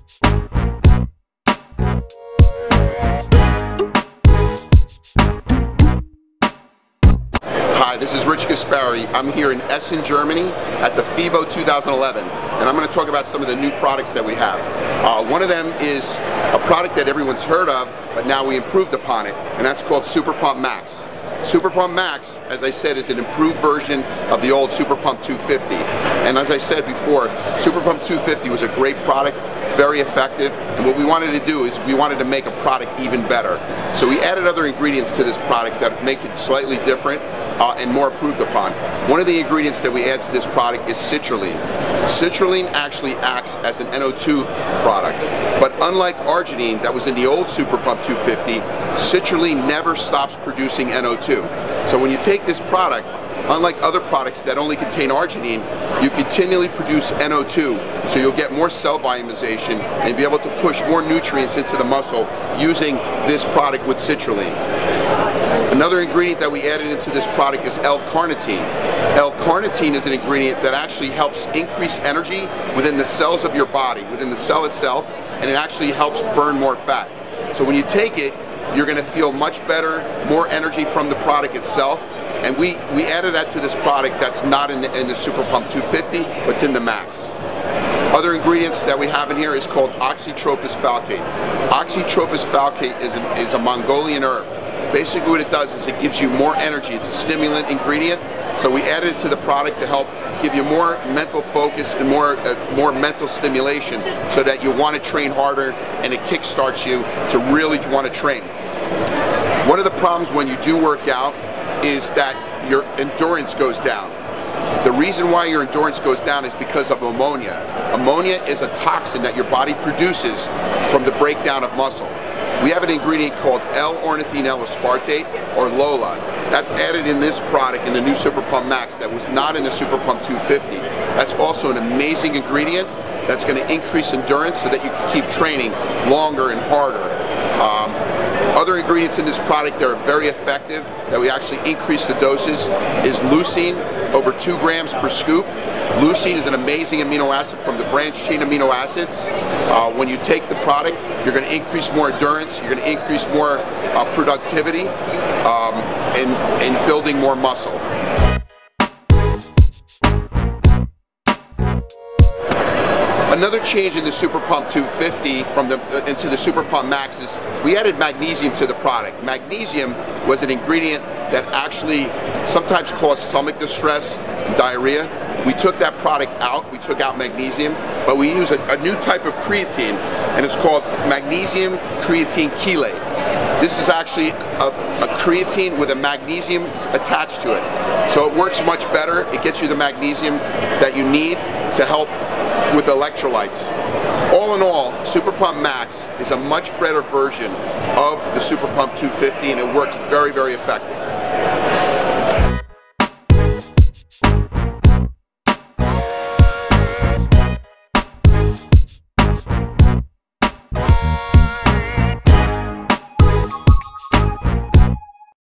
Hi, this is Gaspari. I'm here in Essen, Germany at the FIBO 2011, and I'm going to talk about some of the new products that we have. One of them is a product that everyone's heard of, but now we improved upon it, and that's called SuperPump MAXX. SuperPump MAXX, as I said, is an improved version of the old SuperPump 250. And as I said before, SuperPump 250 was a great product, very effective, and what we wanted to do is we wanted to make a product even better. So we added other ingredients to this product that make it slightly different and more improved upon. One of the ingredients that we add to this product is citrulline. Citrulline actually acts as an NO2 product, but unlike arginine that was in the old SuperPump 250, citrulline never stops producing NO2. So when you take this product, unlike other products that only contain arginine, you continually produce NO2, so you'll get more cell volumization and be able to push more nutrients into the muscle using this product with citrulline. Another ingredient that we added into this product is L-carnitine. L-carnitine is an ingredient that actually helps increase energy within the cells of your body, within the cell itself, and it actually helps burn more fat. So when you take it, you're going to feel much better, more energy from the product itself. And we added that to this product that's not in the SuperPump 250, but it's in the MAXX. Other ingredients that we have in here is called Oxytropis falcate. Oxytropis falcate is a Mongolian herb. Basically what it does is it gives you more energy. It's a stimulant ingredient. So we added it to the product to help give you more mental focus and more mental stimulation so that you want to train harder and it kickstarts you to really want to train. One of the problems when you do work out is that your endurance goes down. The reason why your endurance goes down is because of ammonia. Ammonia is a toxin that your body produces from the breakdown of muscle. We have an ingredient called L-ornithine L-aspartate, or LOLA. That's added in this product in the new SuperPump MAXX that was not in the SuperPump 250. That's also an amazing ingredient that's going to increase endurance so that you can keep training longer and harder. Other ingredients in this product that are very effective, that we actually increase the doses, is leucine, over 2 grams per scoop. Leucine is an amazing amino acid from the branched chain amino acids. When you take the product, you're going to increase more endurance, you're going to increase more productivity, and building more muscle. Another change in the SuperPump 250 into the SuperPump MAXX is we added magnesium to the product. Magnesium was an ingredient that actually sometimes caused stomach distress, diarrhea. We took that product out, we took out magnesium, but we use a new type of creatine, and it's called magnesium creatine chelate. This is actually a creatine with a magnesium attached to it. So it works much better, it gets you the magnesium that you need to help with electrolytes. All in all, SuperPump MAXX is a much better version of the SuperPump 250, and it works very, very effective.